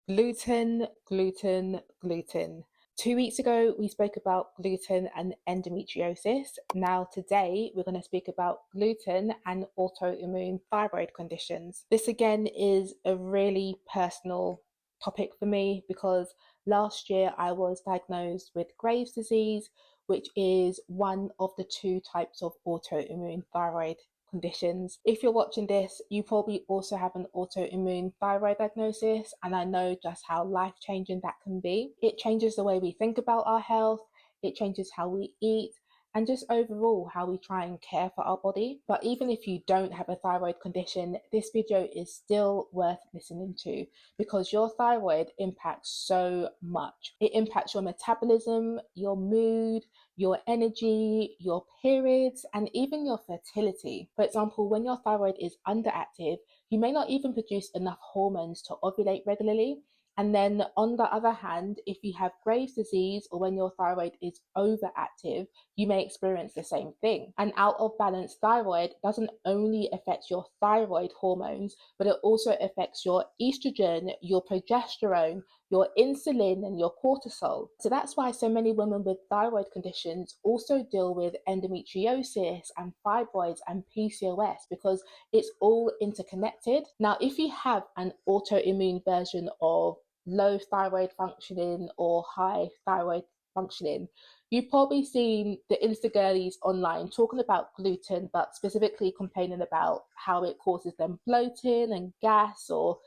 Gluten, gluten, gluten. 2 weeks ago, we spoke about gluten and endometriosis. Now, today, we're going to speak about gluten and autoimmune thyroid conditions. This again is a really personal topic for me because last year I was diagnosed with Graves' disease, which is one of the two types of autoimmune thyroid conditions. If you're watching this, you probably also have an autoimmune thyroid diagnosis, and I know just how life changing that can be. It changes the way we think about our health, it changes how we eat, and just overall how we try and care for our body. But even if you don't have a thyroid condition, this video is still worth listening to because your thyroid impacts so much. It impacts your metabolism, your mood, your energy, your periods, and even your fertility. For example, when your thyroid is underactive, you may not even produce enough hormones to ovulate regularly. And then, on the other hand, if you have Graves' disease or when your thyroid is overactive, you may experience the same thing. An out of balance thyroid doesn't only affect your thyroid hormones, but it also affects your estrogen, your progesterone, your insulin, and your cortisol. So that's why so many women with thyroid conditions also deal with endometriosis and fibroids and PCOS because it's all interconnected. Now, if you have an autoimmune version of low thyroid functioning or high thyroid functioning, you've probably seen the Insta girlies online talking about gluten, but specifically complaining about how it causes them bloating and gas, or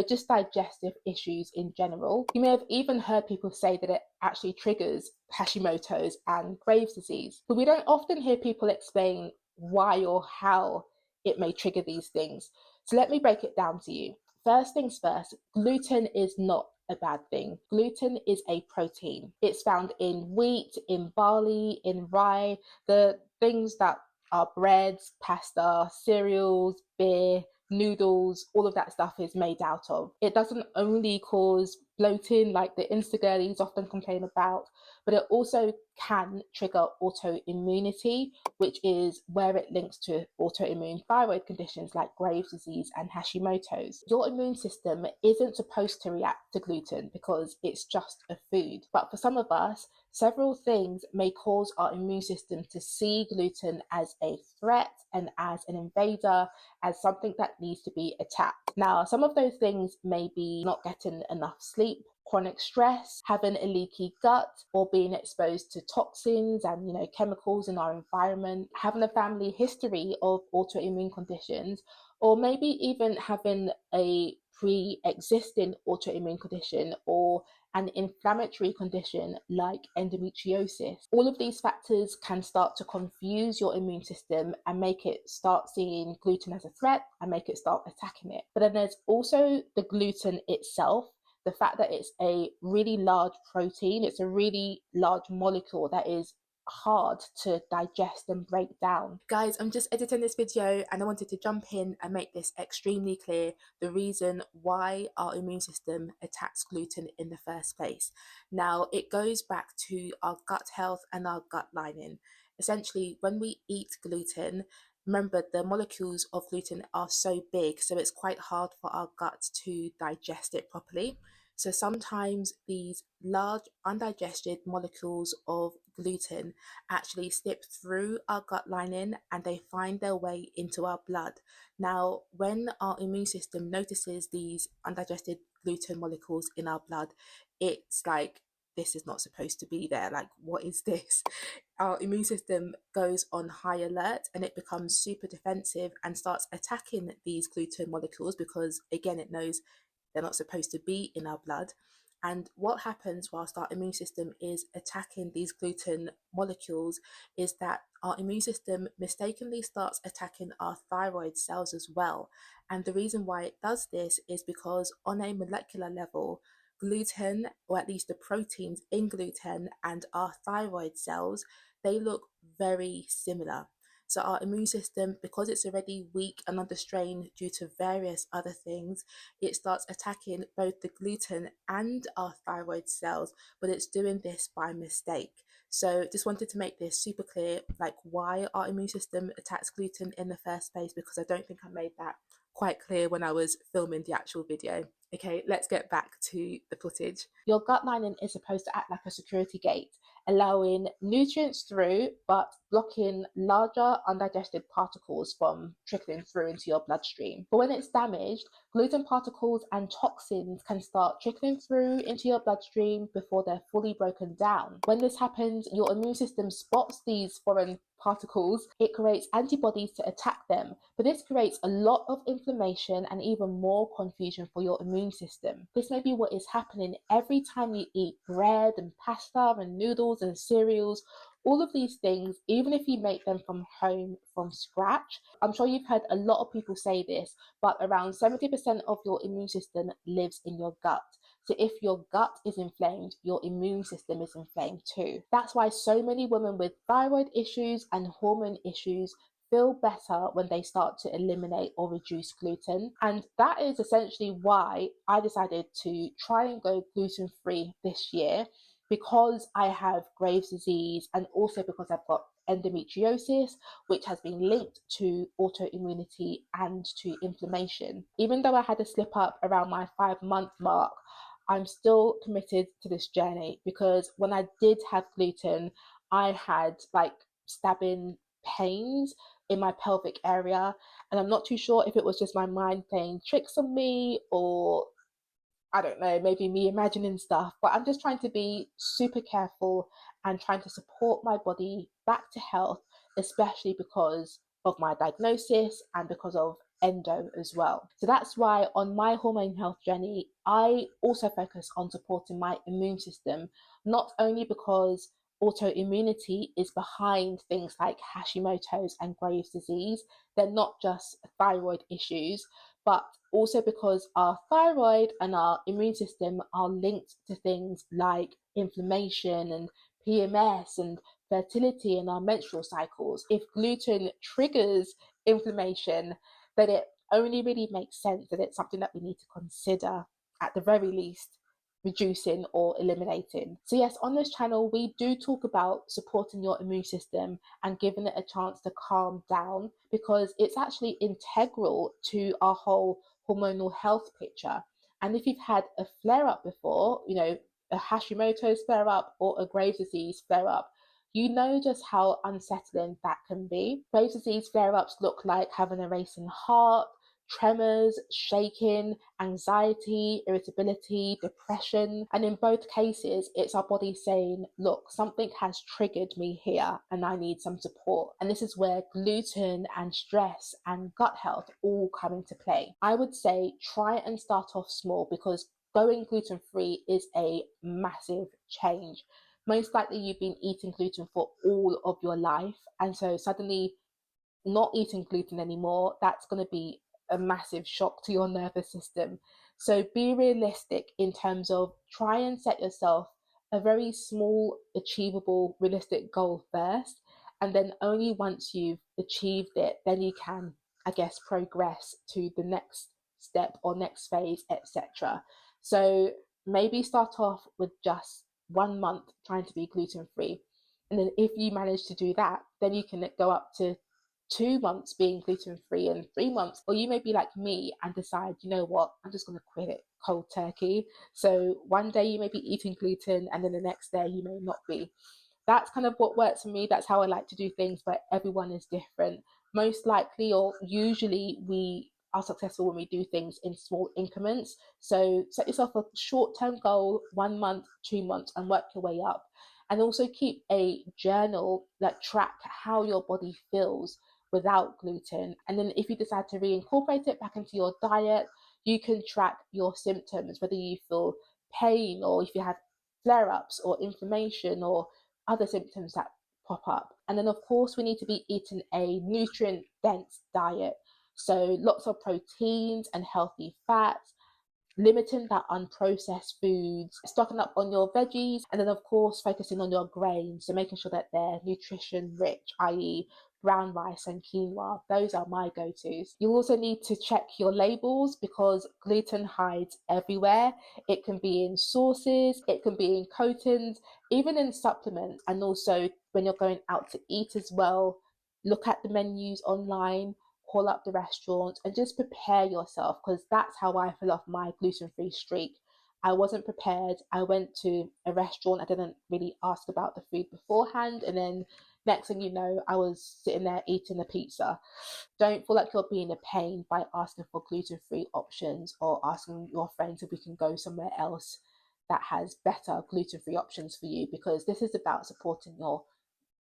just digestive issues in general. You may have even heard people say that it actually triggers Hashimoto's and Graves' disease, but we don't often hear people explain why or how it may trigger these things. So let me break it down to you. First things first, gluten is not a bad thing. Gluten is a protein. It's found in wheat, in barley, in rye, the things that are breads, pasta, cereals, beer, noodles, all of that stuff is made out of. It doesn't only cause bloating like the Insta girlies often complain about, but it also can trigger autoimmunity, which is where it links to autoimmune thyroid conditions like Graves' disease and Hashimoto's. Your immune system isn't supposed to react to gluten because it's just a food. But for some of us, several things may cause our immune system to see gluten as a threat and as an invader, as something that needs to be attacked. Now, some of those things may be not getting enough sleep, chronic stress, having a leaky gut, or being exposed to toxins and chemicals in our environment, having a family history of autoimmune conditions, or maybe even having a pre-existing autoimmune condition or an inflammatory condition like endometriosis. All of these factors can start to confuse your immune system and make it start seeing gluten as a threat and make it start attacking it. But then there's also the gluten itself. The fact that it's a really large protein, it's a really large molecule that is hard to digest and break down. Guys, I'm just editing this video and I wanted to jump in and make this extremely clear, the reason why our immune system attacks gluten in the first place. Now, it goes back to our gut health and our gut lining. Essentially, when we eat gluten, remember, the molecules of gluten are so big, so it's quite hard for our gut to digest it properly. So sometimes these large undigested molecules of gluten actually slip through our gut lining and they find their way into our blood. Now, when our immune system notices these undigested gluten molecules in our blood, it's like, this is not supposed to be there. Like, what is this? Our immune system goes on high alert and it becomes super defensive and starts attacking these gluten molecules because, again, it knows they're not supposed to be in our blood. And what happens whilst our immune system is attacking these gluten molecules is that our immune system mistakenly starts attacking our thyroid cells as well. And the reason why it does this is because on a molecular level, gluten, or at least the proteins in gluten, and our thyroid cells, they look very similar. So our immune system, because it's already weak and under strain due to various other things, it starts attacking both the gluten and our thyroid cells, but it's doing this by mistake. So just wanted to make this super clear, like why our immune system attacks gluten in the first place, because I don't think I made that quite clear when I was filming the actual video. Okay, let's get back to the footage. Your gut lining is supposed to act like a security gate, allowing nutrients through but blocking larger undigested particles from trickling through into your bloodstream. But when it's damaged, gluten particles and toxins can start trickling through into your bloodstream before they're fully broken down. When this happens, your immune system spots these foreign particles, it creates antibodies to attack them. But this creates a lot of inflammation and even more confusion for your immune system. This may be what is happening every time you eat bread and pasta and noodles and cereals. All of these things, even if you make them from home from scratch, I'm sure you've heard a lot of people say this, but around 70% of your immune system lives in your gut. So if your gut is inflamed, your immune system is inflamed too. That's why so many women with thyroid issues and hormone issues feel better when they start to eliminate or reduce gluten. And that is essentially why I decided to try and go gluten free this year, because I have Graves' disease and also because I've got endometriosis, which has been linked to autoimmunity and to inflammation. Even though I had a slip up around my 5 month mark, I'm still committed to this journey, because when I did have gluten, I had like stabbing pains in my pelvic area. And I'm not too sure if it was just my mind playing tricks on me, or I don't know, maybe me imagining stuff, but I'm just trying to be super careful and trying to support my body back to health, especially because of my diagnosis and because of endo as well. So that's why on my hormone health journey, I also focus on supporting my immune system, not only because autoimmunity is behind things like Hashimoto's and Graves' disease, they're not just thyroid issues, but also because our thyroid and our immune system are linked to things like inflammation and PMS and fertility and our menstrual cycles. If gluten triggers inflammation, then it only really makes sense that it's something that we need to consider, at the very least, reducing or eliminating. So yes, on this channel we do talk about supporting your immune system and giving it a chance to calm down, because it's actually integral to our whole hormonal health picture. And if you've had a flare up before, a Hashimoto's flare up or a Graves' disease flare up, you know just how unsettling that can be. Graves' disease flare ups look like having a racing heart, tremors, shaking, anxiety, irritability, depression. And in both cases, it's our body saying, look, something has triggered me here and I need some support. And this is where gluten and stress and gut health all come into play. I would say try and start off small, because going gluten free is a massive change. Most likely you've been eating gluten for all of your life, and so suddenly not eating gluten anymore, that's going to be a massive shock to your nervous system. So be realistic in terms of try and set yourself a very small, achievable, realistic goal first. And then only once you've achieved it, then you can, I guess, progress to the next step or next phase, etc. So maybe start off with just 1 month trying to be gluten free. And then if you manage to do that, then you can go up to 2 months being gluten free and 3 months. Or you may be like me and decide, you know what, I'm just going to quit it cold turkey. So one day you may be eating gluten and then the next day you may not be. That's kind of what works for me. That's how I like to do things, but everyone is different. Most likely, or usually, we are successful when we do things in small increments. So set yourself a short-term goal, 1 month, 2 months, and work your way up. And also keep a journal that track how your body feels without gluten. And then if you decide to reincorporate it back into your diet, you can track your symptoms, whether you feel pain or if you have flare-ups or inflammation or other symptoms that pop up. And then of course we need to be eating a nutrient dense diet, so lots of proteins and healthy fats, limiting that unprocessed foods, stocking up on your veggies, and then of course focusing on your grains, so making sure that they're nutrition rich, i.e. brown rice and quinoa. Those are my go-tos. You also need to check your labels, because gluten hides everywhere. It can be in sauces, it can be in coatings, even in supplements. And also when you're going out to eat as well, look at the menus online, call up the restaurant and just prepare yourself, because that's how I fell off my gluten-free streak. I wasn't prepared. I went to a restaurant. I didn't really ask about the food beforehand. And then next thing you know, I was sitting there eating a pizza. Don't feel like you're being a pain by asking for gluten-free options or asking your friends if we can go somewhere else that has better gluten-free options for you, because this is about supporting your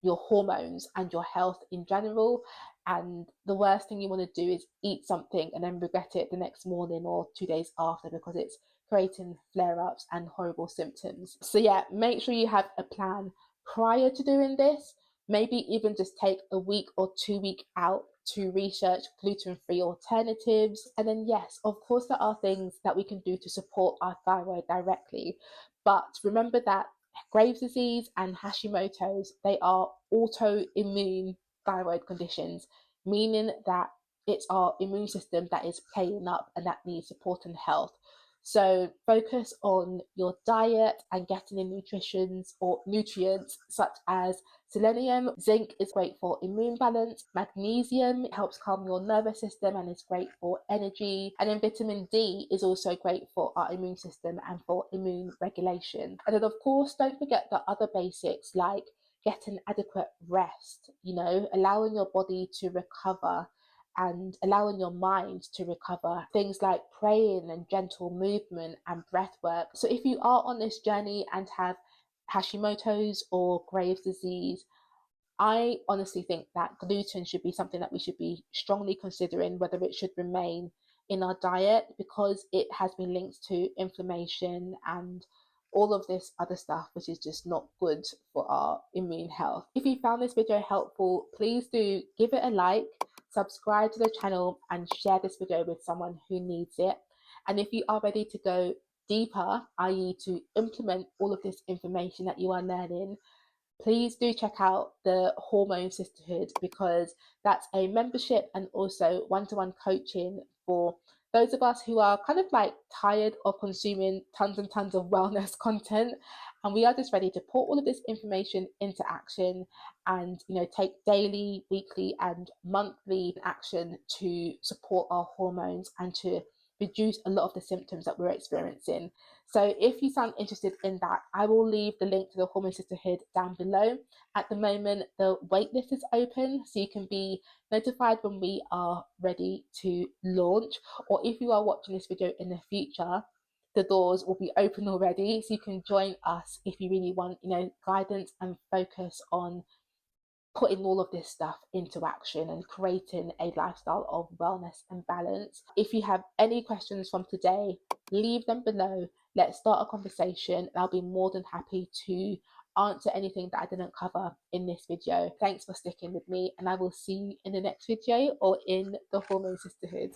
hormones and your health in general. And the worst thing you want to do is eat something and then regret it the next morning or 2 days after, because it's creating flare-ups and horrible symptoms. So yeah, make sure you have a plan prior to doing this. Maybe even just take a week or 2 week out to research gluten-free alternatives. And then yes, of course there are things that we can do to support our thyroid directly, but remember that Graves' disease and Hashimoto's, they are autoimmune thyroid conditions, meaning that it's our immune system that is playing up and that needs support and health. So focus on your diet and getting in nutrients such as selenium. Zinc is great for immune balance. Magnesium helps calm your nervous system and is great for energy. And then vitamin D is also great for our immune system and for immune regulation. And then of course, don't forget the other basics like getting adequate rest, allowing your body to recover and allowing your mind to recover. Things like praying and gentle movement and breath work. So if you are on this journey and have Hashimoto's or Graves' disease, I honestly think that gluten should be something that we should be strongly considering whether it should remain in our diet, because it has been linked to inflammation and all of this other stuff, which is just not good for our immune health. If you found this video helpful, please do give it a like, subscribe to the channel and share this video with someone who needs it. And if you are ready to go deeper, i.e. to implement all of this information that you are learning, please do check out the Hormone Sisterhood, because that's a membership and also one-to-one coaching for those of us who are kind of like tired of consuming tons and tons of wellness content, and we are just ready to put all of this information into action and take daily, weekly and monthly action to support our hormones and to reduce a lot of the symptoms that we're experiencing. So if you sound interested in that, I will leave the link to the Hormone Sisterhood down below. At the moment, the waitlist is open, so you can be notified when we are ready to launch. Or if you are watching this video in the future, the doors will be open already, so you can join us if you really want, guidance and focus on putting all of this stuff into action and creating a lifestyle of wellness and balance. If you have any questions from today, leave them below. Let's start a conversation and I'll be more than happy to answer anything that I didn't cover in this video. Thanks for sticking with me, and I will see you in the next video or in the Hormone Sisterhood.